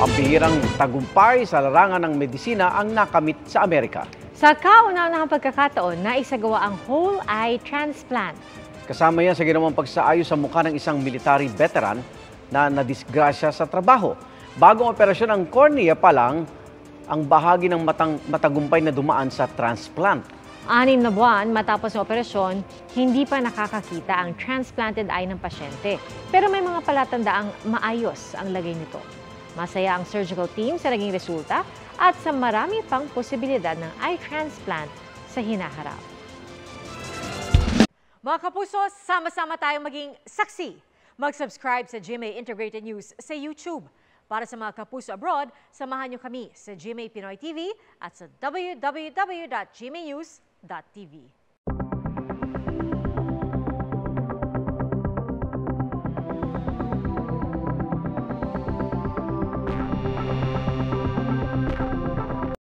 Ang bihirang tagumpay sa larangan ng medisina ang nakamit sa Amerika. Sa kauna-unahang pagkakataon, naisagawa ang whole eye transplant. Kasama yan sa ginawang pagsaayos sa mukha ng isang military veteran na nadisgrasya sa trabaho. Bagong operasyon ng cornea pa lang ang bahagi ng matagumpay na dumaan sa transplant. 6 na buwan matapos ang operasyon, hindi pa nakakakita ang transplanted eye ng pasyente. Pero may mga palatandaang maayos ang lagay nito. Masaya ang surgical team sa naging resulta at sa marami pang posibilidad ng eye transplant sa hinaharap. Mga kapuso, sama-sama tayong maging saksi. Mag-subscribe sa GMA Integrated News sa YouTube. Para sa mga kapuso abroad, samahan niyo kami sa GMA Pinoy TV at sa www.gmanews.tv.